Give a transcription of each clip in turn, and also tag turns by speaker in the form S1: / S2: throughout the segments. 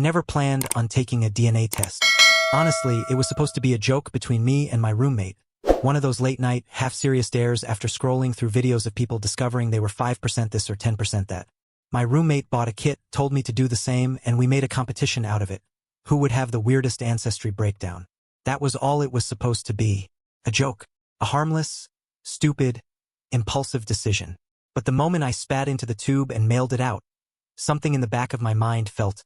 S1: never planned on taking a DNA test. Honestly, it was supposed to be a joke between me and my roommate. One of those late-night, half-serious dares after scrolling through videos of people discovering they were 5% this or 10% that. My roommate bought a kit, told me to do the same, and we made a competition out of it. Who would have the weirdest ancestry breakdown? That was all it was supposed to be. A joke. A harmless, stupid, impulsive decision. But the moment I spat into the tube and mailed it out, something in the back of my mind felt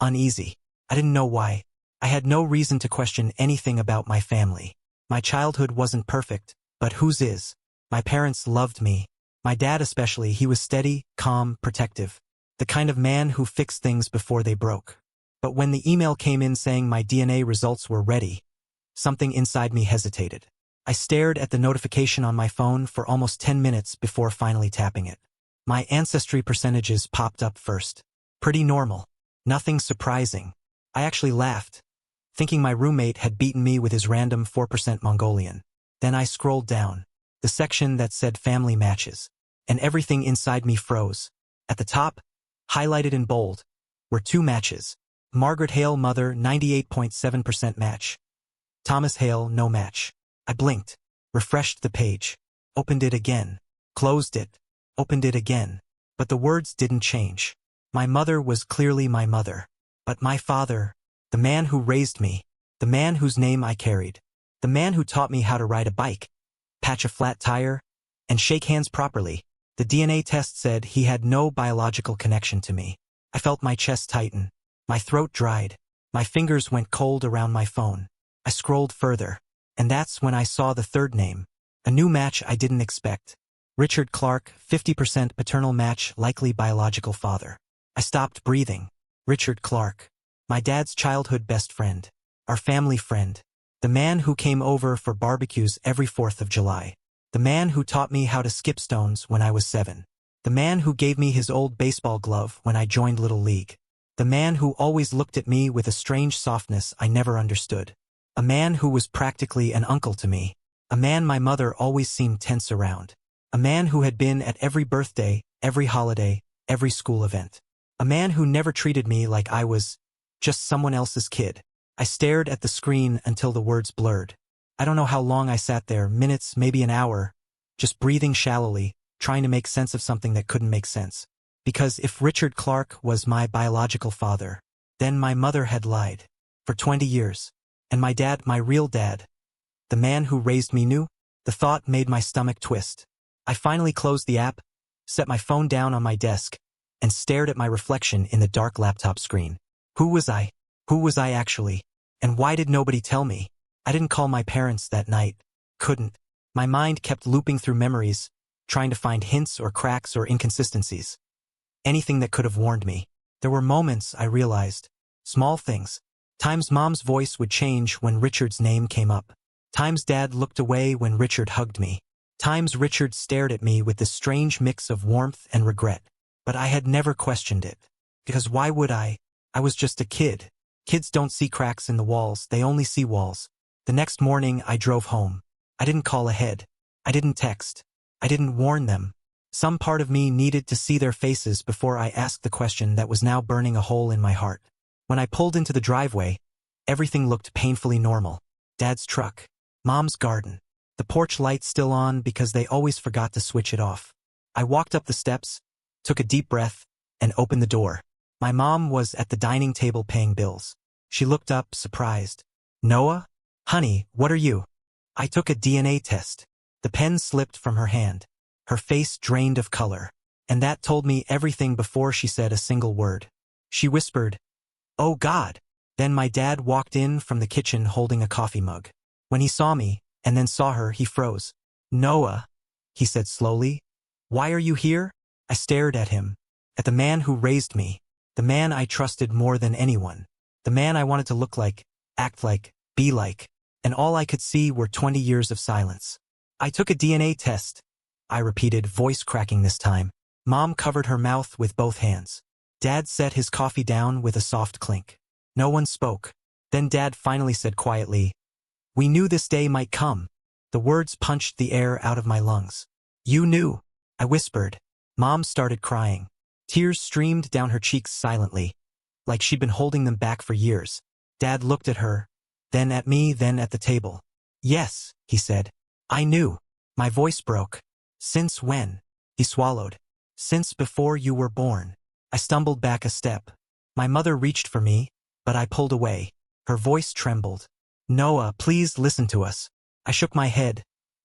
S1: uneasy. I didn't know why. I had no reason to question anything about my family. My childhood wasn't perfect, but whose is? My parents loved me. My dad especially, he was steady, calm, protective. The kind of man who fixed things before they broke. But when the email came in saying my DNA results were ready, something inside me hesitated. I stared at the notification on my phone for almost 10 minutes before finally tapping it. My ancestry percentages popped up first. Pretty normal. Nothing surprising. I actually laughed, thinking my roommate had beaten me with his random 4% Mongolian. Then I scrolled down, the section that said family matches, and everything inside me froze. At the top, highlighted in bold, were 2 matches. Margaret Hale, mother, 98.7% match. Thomas Hale, no match. I blinked, refreshed the page, opened it again, closed it, opened it again. But the words didn't change. My mother was clearly my mother. But my father, the man who raised me, the man whose name I carried, the man who taught me how to ride a bike, patch a flat tire, and shake hands properly, the DNA test said he had no biological connection to me. I felt my chest tighten, my throat dried, my fingers went cold around my phone. I scrolled further, and that's when I saw the third name, a new match I didn't expect. Richard Clark, 50% paternal match, likely biological father. I stopped breathing. Richard Clark. My dad's childhood best friend. Our family friend. The man who came over for barbecues every 4th of July. The man who taught me how to skip stones when I was 7. The man who gave me his old baseball glove when I joined Little League. The man who always looked at me with a strange softness I never understood. A man who was practically an uncle to me. A man my mother always seemed tense around. A man who had been at every birthday, every holiday, every school event. A man who never treated me like I was just someone else's kid. I stared at the screen until the words blurred. I don't know how long I sat there, minutes, maybe an hour, just breathing shallowly, trying to make sense of something that couldn't make sense. Because if Richard Clark was my biological father, then my mother had lied. For 20 years. And my dad, my real dad, the man who raised me, knew? The thought made my stomach twist. I finally closed the app, set my phone down on my desk, and stared at my reflection in the dark laptop screen. Who was I? Who was I actually? And why did nobody tell me? I didn't call my parents that night. Couldn't. My mind kept looping through memories, trying to find hints or cracks or inconsistencies. Anything that could have warned me. There were moments, I realized. Small things. Times Mom's voice would change when Richard's name came up. Times Dad looked away when Richard hugged me. Times Richard stared at me with this strange mix of warmth and regret. But I had never questioned it. Because why would I? I was just a kid. Kids don't see cracks in the walls, they only see walls. The next morning I drove home. I didn't call ahead. I didn't text. I didn't warn them. Some part of me needed to see their faces before I asked the question that was now burning a hole in my heart. When I pulled into the driveway, everything looked painfully normal. Dad's truck. Mom's garden. The porch light still on because they always forgot to switch it off. I walked up the steps, took a deep breath, and opened the door. My mom was at the dining table paying bills. She looked up, surprised. Noah? Honey, what are you? I took a DNA test. The pen slipped from her hand. Her face drained of color. And that told me everything before she said a single word. She whispered, "Oh God." Then my dad walked in from the kitchen holding a coffee mug. When he saw me, and then saw her, he froze. "Noah," he said slowly, "why are you here?" I stared at him, at the man who raised me, the man I trusted more than anyone, the man I wanted to look like, act like, be like, and all I could see were 20 years of silence. "I took a DNA test," I repeated, voice cracking this time. Mom covered her mouth with both hands. Dad set his coffee down with a soft clink. No one spoke. Then Dad finally said quietly, "We knew this day might come." The words punched the air out of my lungs. "You knew," I whispered. Mom started crying. Tears streamed down her cheeks silently. like she'd been holding them back for years. Dad looked at her, then at me, then at the table. Yes, he said. I knew. My voice broke. Since when? He swallowed. Since before you were born. I stumbled back a step. My mother reached for me, but I pulled away. Her voice trembled. Noah, please listen to us. I shook my head,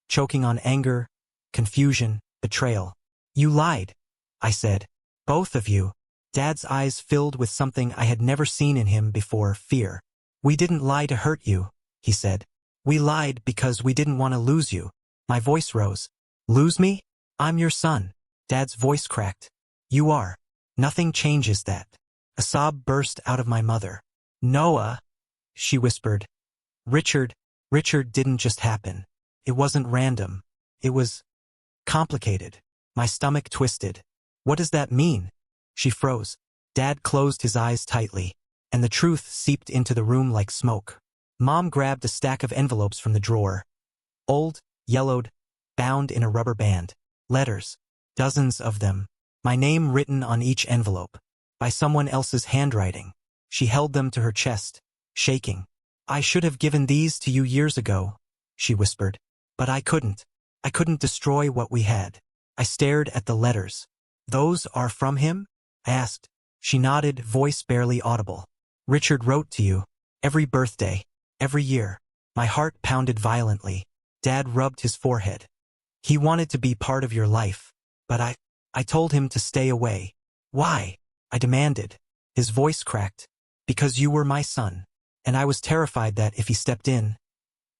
S1: choking on anger, confusion, betrayal. You lied, I said. Both of you. Dad's eyes filled with something I had never seen in him before, fear. We didn't lie to hurt you, he said. We lied because we didn't want to lose you. My voice rose. Lose me? I'm your son. Dad's voice cracked. You are. Nothing changes that. A sob burst out of my mother. Noah, she whispered. Richard didn't just happen. It wasn't random. It was complicated. My stomach twisted. What does that mean? She froze. Dad closed his eyes tightly, and the truth seeped into the room like smoke. Mom grabbed a stack of envelopes from the drawer. Old, yellowed, bound in a rubber band. Letters. Dozens of them. My name written on each envelope. By someone else's handwriting. She held them to her chest, shaking. I should have given these to you years ago, she whispered. But I couldn't. I couldn't destroy what we had. I stared at the letters. Those are from him? I asked. She nodded, voice barely audible. Richard wrote to you. Every birthday. Every year. My heart pounded violently. Dad rubbed his forehead. He wanted to be part of your life. But I told him to stay away. Why? I demanded. His voice cracked. Because you were my son. And I was terrified that if he stepped in,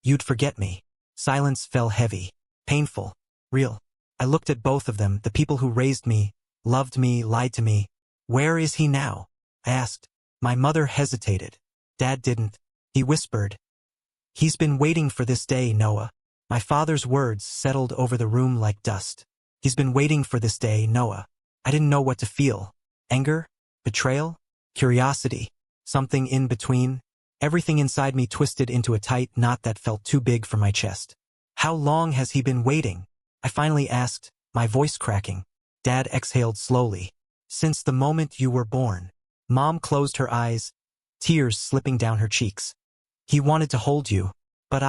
S1: you'd forget me. Silence fell heavy. Painful. Real. I looked at both of them, the people who raised me, loved me, lied to me. Where is he now? I asked. My mother hesitated. Dad didn't. He whispered. He's been waiting for this day, Noah. My father's words settled over the room like dust. He's been waiting for this day, Noah. I didn't know what to feel. Anger? Betrayal? Curiosity? Something in between? Everything inside me twisted into a tight knot that felt too big for my chest. How long has he been waiting? I finally asked, my voice cracking. Dad exhaled slowly. Since the moment you were born. Mom closed her eyes, tears slipping down her cheeks. He wanted to hold you, but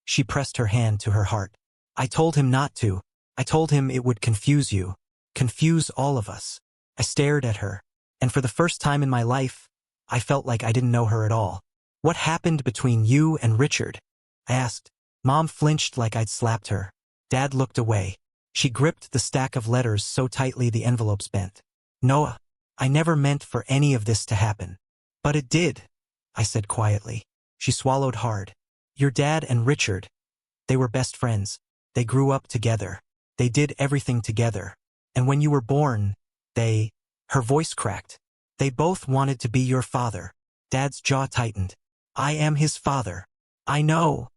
S1: she pressed her hand to her heart. I told him not to. I told him it would confuse you. Confuse all of us. I stared at her, and for the first time in my life, I felt like I didn't know her at all. What happened between you and Richard? I asked. Mom flinched like I'd slapped her. Dad looked away. She gripped the stack of letters so tightly the envelopes bent. Noah, I never meant for any of this to happen. But it did, I said quietly. She swallowed hard. Your dad and Richard, they were best friends. They grew up together. They did everything together. And when you were born, her voice cracked. They both wanted to be your father. Dad's jaw tightened. I am his father. I know,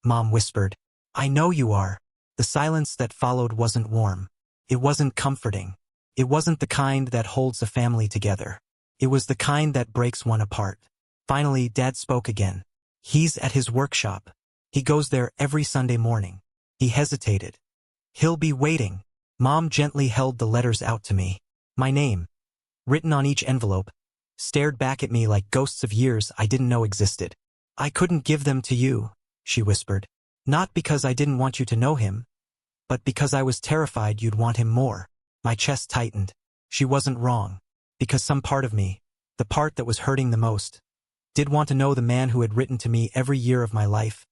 S1: Mom whispered. I know you are. The silence that followed wasn't warm. It wasn't comforting. It wasn't the kind that holds a family together. It was the kind that breaks one apart. Finally, Dad spoke again. He's at his workshop. He goes there every Sunday morning. He hesitated. He'll be waiting. Mom gently held the letters out to me. My name, written on each envelope, stared back at me like ghosts of years I didn't know existed. I couldn't give them to you, she whispered. Not because I didn't want you to know him, but because I was terrified you'd want him more. My chest tightened. She wasn't wrong. Because some part of me, the part that was hurting the most, did want to know the man who had written to me every year of my life,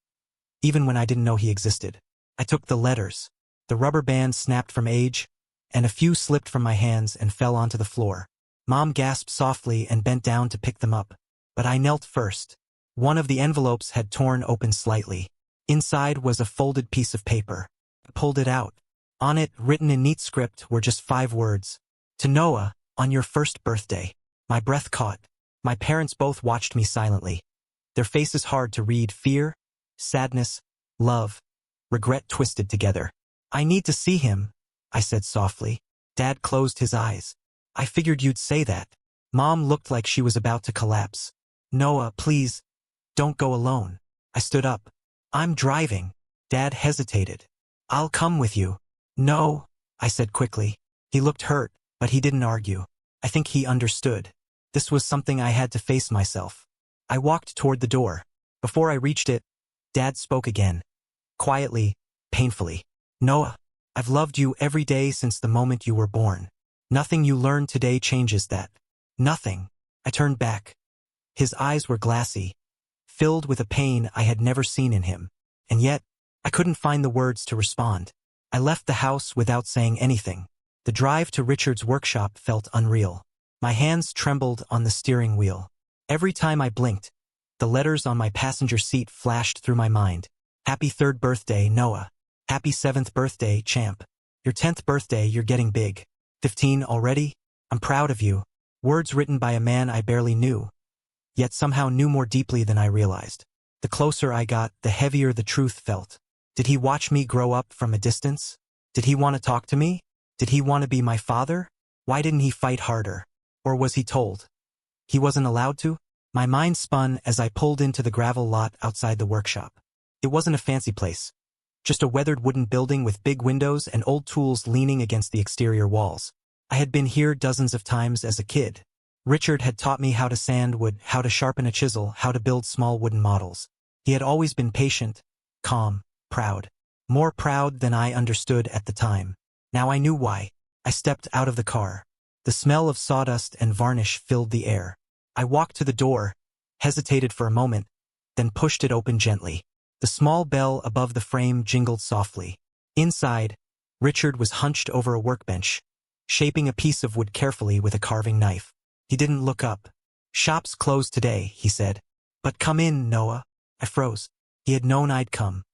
S1: even when I didn't know he existed. I took the letters. The rubber band snapped from age, and a few slipped from my hands and fell onto the floor. Mom gasped softly and bent down to pick them up, but I knelt first. One of the envelopes had torn open slightly. Inside was a folded piece of paper. I pulled it out. On it, written in neat script, were just 5 words. To Noah, on your first birthday. My breath caught. My parents both watched me silently. Their faces hard to read, fear, sadness, love, regret twisted together. I need to see him, I said softly. Dad closed his eyes. I figured you'd say that. Mom looked like she was about to collapse. Noah, please, don't go alone. I stood up. I'm driving. Dad hesitated. I'll come with you. No, I said quickly. He looked hurt, but he didn't argue. I think he understood. This was something I had to face myself. I walked toward the door. Before I reached it, Dad spoke again. Quietly, painfully. Noah, I've loved you every day since the moment you were born. Nothing you learn today changes that. Nothing. I turned back. His eyes were glassy, filled with a pain I had never seen in him. And yet, I couldn't find the words to respond. I left the house without saying anything. The drive to Richard's workshop felt unreal. My hands trembled on the steering wheel. Every time I blinked, the letters on my passenger seat flashed through my mind. Happy 3rd birthday, Noah. Happy 7th birthday, champ. Your 10th birthday, you're getting big. 15 already? I'm proud of you. Words written by a man I barely knew, yet somehow knew more deeply than I realized. The closer I got, the heavier the truth felt. Did he watch me grow up from a distance? Did he want to talk to me? Did he want to be my father? Why didn't he fight harder? Or was he told he wasn't allowed to? My mind spun as I pulled into the gravel lot outside the workshop. It wasn't a fancy place. Just a weathered wooden building with big windows and old tools leaning against the exterior walls. I had been here dozens of times as a kid. Richard had taught me how to sand wood, how to sharpen a chisel, how to build small wooden models. He had always been patient, calm, proud. More proud than I understood at the time. Now I knew why. I stepped out of the car. The smell of sawdust and varnish filled the air. I walked to the door, hesitated for a moment, then pushed it open gently. The small bell above the frame jingled softly. Inside, Richard was hunched over a workbench, shaping a piece of wood carefully with a carving knife. He didn't look up. Shop's closed today, he said. But come in, Noah. I froze. He had known I'd come.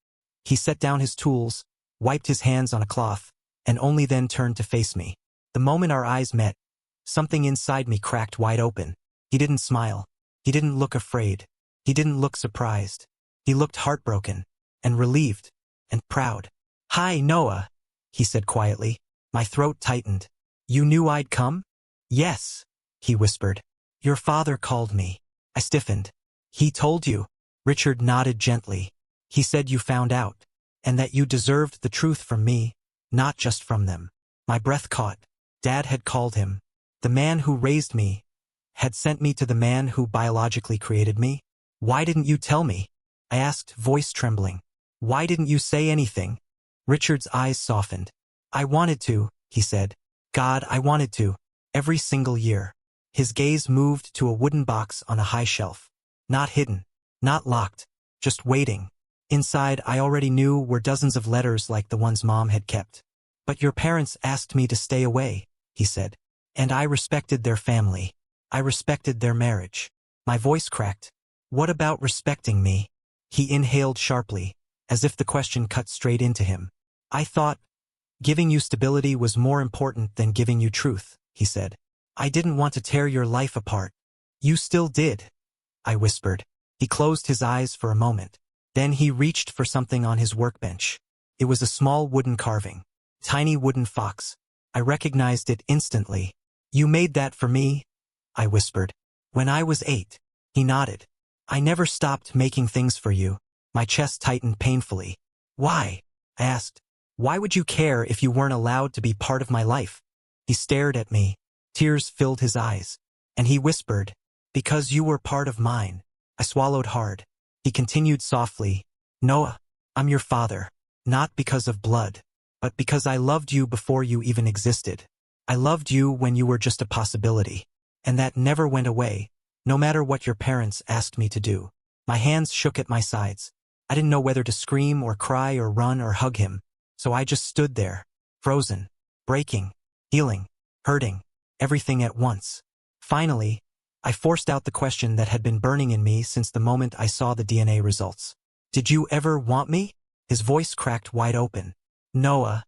S1: He set down his tools, wiped his hands on a cloth, and only then turned to face me. The moment our eyes met, something inside me cracked wide open. He didn't smile. He didn't look afraid. He didn't look surprised. He looked heartbroken, and relieved, and proud. Hi, Noah, he said quietly. My throat tightened. You knew I'd come? Yes, he whispered. Your father called me. I stiffened. He told you? Richard nodded gently. He said you found out, and that you deserved the truth from me, not just from them. My breath caught. Dad had called him. The man who raised me had sent me to the man who biologically created me. Why didn't you tell me? I asked, voice trembling. Why didn't you say anything? Richard's eyes softened. I wanted to, he said. God, I wanted to. Every single year. His gaze moved to a wooden box on a high shelf. Not hidden. Not locked. Just waiting. Inside, I already knew, were dozens of letters like the ones Mom had kept. But your parents asked me to stay away, he said. And I respected their family. I respected their marriage. My voice cracked. What about respecting me? He inhaled sharply, as if the question cut straight into him. I thought giving you stability was more important than giving you truth, he said. I didn't want to tear your life apart. You still did, I whispered. He closed his eyes for a moment. Then he reached for something on his workbench. It was a small wooden carving. Tiny wooden fox. I recognized it instantly. You made that for me? I whispered. When I was 8. He nodded. I never stopped making things for you. My chest tightened painfully. Why? I asked. Why would you care if you weren't allowed to be part of my life? He stared at me. Tears filled his eyes. And he whispered, because you were part of mine. I swallowed hard. He continued softly, Noah, I'm your father. Not because of blood, but because I loved you before you even existed. I loved you when you were just a possibility. And that never went away, no matter what your parents asked me to do. My hands shook at my sides. I didn't know whether to scream or cry or run or hug him. So I just stood there, frozen, breaking, healing, hurting, everything at once. Finally, I forced out the question that had been burning in me since the moment I saw the DNA results. Did you ever want me? His voice cracked wide open. Noah,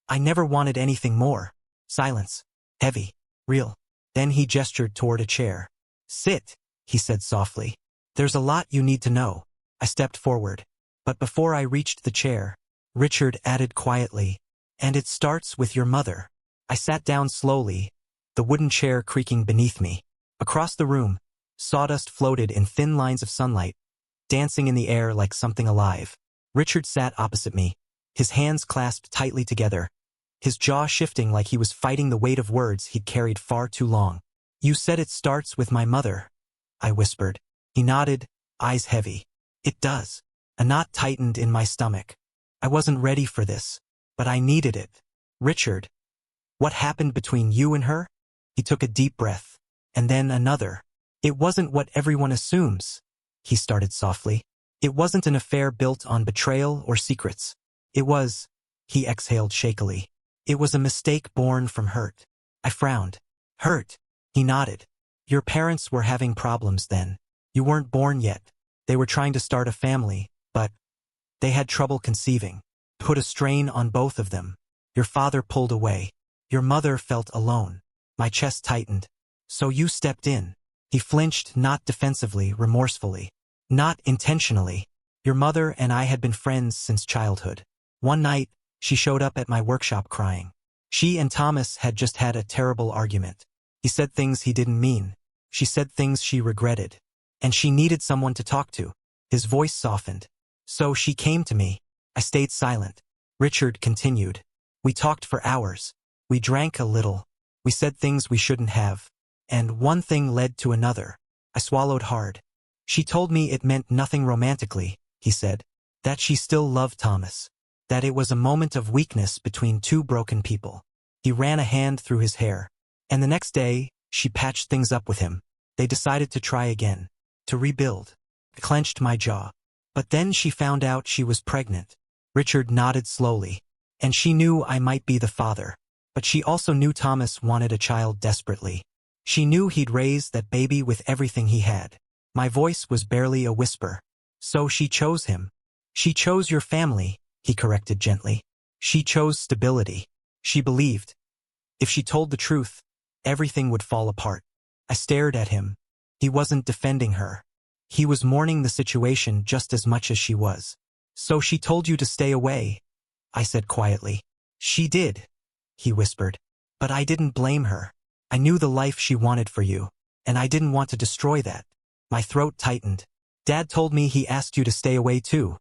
S1: I never wanted anything more. Silence. Heavy. Real. Then he gestured toward a chair. Sit, he said softly. There's a lot you need to know. I stepped forward. But before I reached the chair, Richard added quietly, and it starts with your mother. I sat down slowly, the wooden chair creaking beneath me. Across the room, sawdust floated in thin lines of sunlight, dancing in the air like something alive. Richard sat opposite me, his hands clasped tightly together, his jaw shifting like he was fighting the weight of words he'd carried far too long. You said it starts with my mother, I whispered. He nodded, eyes heavy. It does. A knot tightened in my stomach. I wasn't ready for this, but I needed it. Richard, what happened between you and her? He took a deep breath, and then another. It wasn't what everyone assumes, he started softly. It wasn't an affair built on betrayal or secrets. It was, he exhaled shakily. It was a mistake born from hurt. I frowned. Hurt? He nodded. Your parents were having problems then. You weren't born yet. They were trying to start a family, but they had trouble conceiving. Put a strain on both of them. Your father pulled away. Your mother felt alone. My chest tightened. So you stepped in. He flinched, not defensively, remorsefully. Not intentionally. Your mother and I had been friends since childhood. One night, she showed up at my workshop crying. She and Thomas had just had a terrible argument. He said things he didn't mean. She said things she regretted. And she needed someone to talk to. His voice softened. So she came to me. I stayed silent. Richard continued. We talked for hours. We drank a little. We said things we shouldn't have. And one thing led to another. I swallowed hard. She told me it meant nothing romantically, he said. That she still loved Thomas. That it was a moment of weakness between two broken people. He ran a hand through his hair. And the next day, she patched things up with him. They decided to try again. To rebuild. I clenched my jaw. But then she found out she was pregnant. Richard nodded slowly. And she knew I might be the father. But she also knew Thomas wanted a child desperately. She knew he'd raise that baby with everything he had. My voice was barely a whisper. So she chose him. She chose your family, he corrected gently. She chose stability. She believed. If she told the truth, everything would fall apart. I stared at him. He wasn't defending her. He was mourning the situation just as much as she was. So she told you to stay away, I said quietly. She did, he whispered. But I didn't blame her. I knew the life she wanted for you, and I didn't want to destroy that. My throat tightened. Dad told me he asked you to stay away too,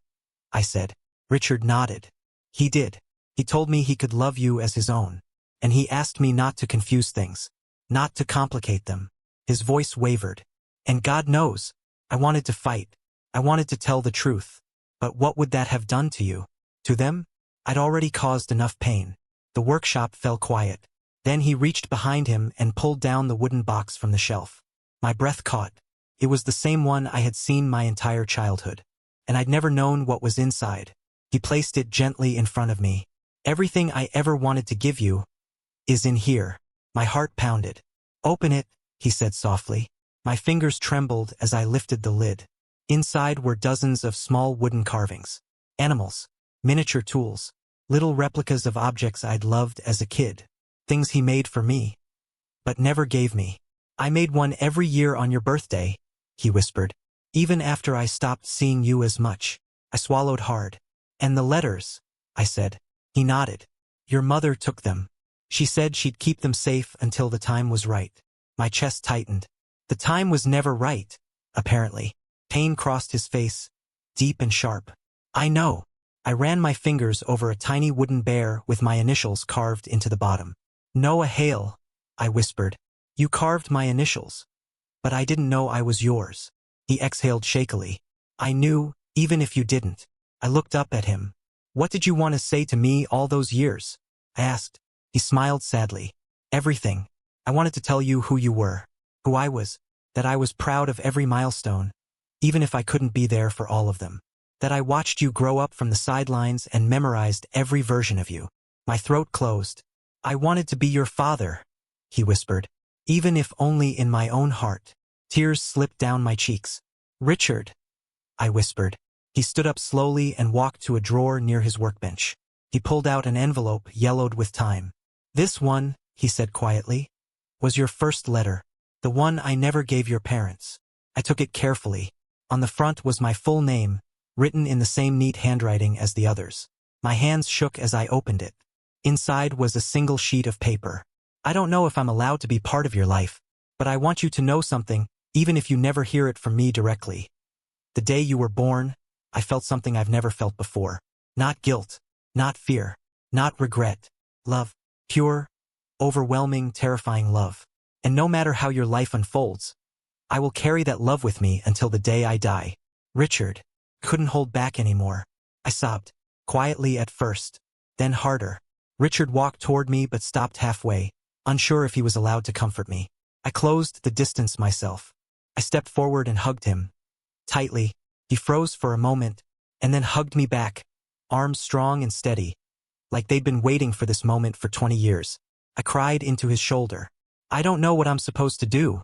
S1: I said. Richard nodded. He did. He told me he could love you as his own. And he asked me not to confuse things. Not to complicate them. His voice wavered. And God knows, I wanted to fight. I wanted to tell the truth. But what would that have done to you? To them? I'd already caused enough pain. The workshop fell quiet. Then he reached behind him and pulled down the wooden box from the shelf. My breath caught. It was the same one I had seen my entire childhood. And I'd never known what was inside. He placed it gently in front of me. Everything I ever wanted to give you is in here. My heart pounded. Open it, he said softly. My fingers trembled as I lifted the lid. Inside were dozens of small wooden carvings. Animals. Miniature tools. Little replicas of objects I'd loved as a kid. Things he made for me. But never gave me. I made one every year on your birthday, he whispered. Even after I stopped seeing you as much. I swallowed hard. And the letters, I said. He nodded. Your mother took them. She said she'd keep them safe until the time was right. My chest tightened. The time was never right, apparently. Pain crossed his face, deep and sharp. I know. I ran my fingers over a tiny wooden bear with my initials carved into the bottom. Noah Hale, I whispered. You carved my initials. But I didn't know I was yours. He exhaled shakily. I knew, even if you didn't. I looked up at him. What did you want to say to me all those years? I asked. He smiled sadly. Everything. I wanted to tell you who you were, who I was, that I was proud of every milestone, even if I couldn't be there for all of them. That I watched you grow up from the sidelines and memorized every version of you. My throat closed. I wanted to be your father, he whispered, even if only in my own heart. Tears slipped down my cheeks. Richard, I whispered. He stood up slowly and walked to a drawer near his workbench. He pulled out an envelope yellowed with time. This one, he said quietly, was your first letter, the one I never gave your parents. I took it carefully. On the front was my full name, written in the same neat handwriting as the others. My hands shook as I opened it. Inside was a single sheet of paper. I don't know if I'm allowed to be part of your life, but I want you to know something, even if you never hear it from me directly. The day you were born, I felt something I've never felt before. Not guilt, not fear, not regret. Love. Pure, overwhelming, terrifying love. And no matter how your life unfolds, I will carry that love with me until the day I die. Richard. Couldn't hold back anymore. I sobbed. Quietly at first. Then harder. Richard walked toward me but stopped halfway, unsure if he was allowed to comfort me. I closed the distance myself. I stepped forward and hugged him. Tightly. He froze for a moment, and then hugged me back, arms strong and steady, like they'd been waiting for this moment for 20 years. I cried into his shoulder. I don't know what I'm supposed to do,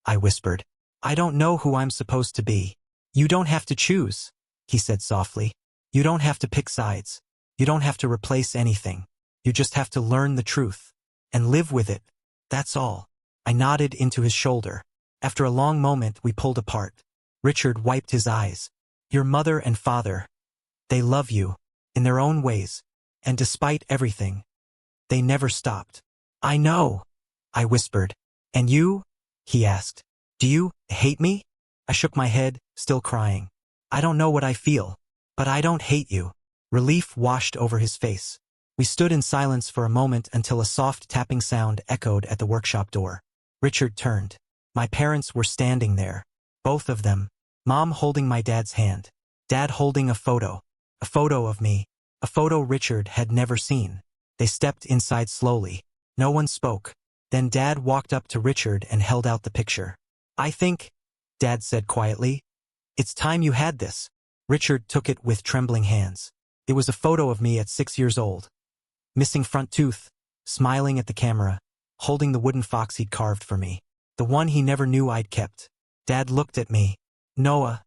S1: I whispered. I don't know who I'm supposed to be. You don't have to choose, he said softly. You don't have to pick sides. You don't have to replace anything. You just have to learn the truth and live with it. That's all. I nodded into his shoulder. After a long moment, we pulled apart. Richard wiped his eyes. Your mother and father, they love you, in their own ways, and despite everything, they never stopped. I know, I whispered. And you? He asked. Do you hate me? I shook my head, still crying. I don't know what I feel, but I don't hate you. Relief washed over his face. We stood in silence for a moment until a soft tapping sound echoed at the workshop door. Richard turned. My parents were standing there. Both of them. Mom holding my dad's hand. Dad holding a photo. A photo of me. A photo Richard had never seen. They stepped inside slowly. No one spoke. Then Dad walked up to Richard and held out the picture. I think, Dad said quietly, it's time you had this. Richard took it with trembling hands. It was a photo of me at 6 years old. Missing front tooth, smiling at the camera, holding the wooden fox he'd carved for me. The one he never knew I'd kept. Dad looked at me. Noah,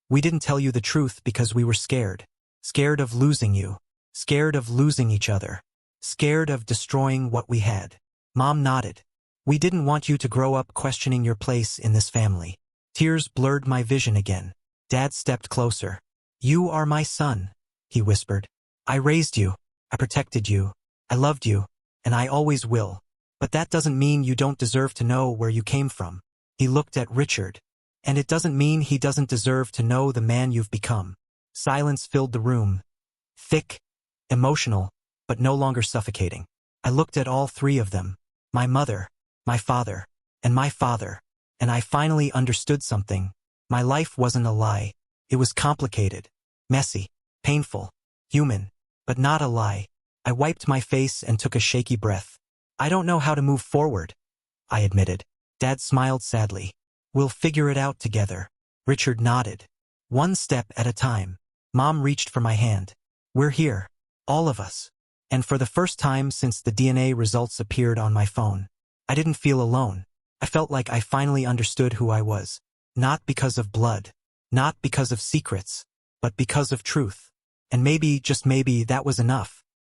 S1: we didn't tell you the truth because we were scared. Scared of losing you. Scared of losing each other. Scared of destroying what we had. Mom nodded. We didn't want you to grow up questioning your place in this family. Tears blurred my vision again. Dad stepped closer. You are my son, he whispered. I raised you. I protected you. I loved you. And I always will. But that doesn't mean you don't deserve to know where you came from. He looked at Richard. And it doesn't mean he doesn't deserve to know the man you've become. Silence filled the room. Thick, emotional, but no longer suffocating. I looked at all three of them. My mother, my father, and my father. And I finally understood something. My life wasn't a lie. It was complicated, messy, painful, human, but not a lie. I wiped my face and took a shaky breath. I don't know how to move forward, I admitted. Dad smiled sadly. We'll figure it out together. Richard nodded. One step at a time. Mom reached for my hand. We're here. All of us. And for the first time since the DNA results appeared on my phone, I didn't feel alone. I felt like I finally understood who I was. Not because of blood. Not because of secrets. But because of truth. And maybe, just maybe, that was enough.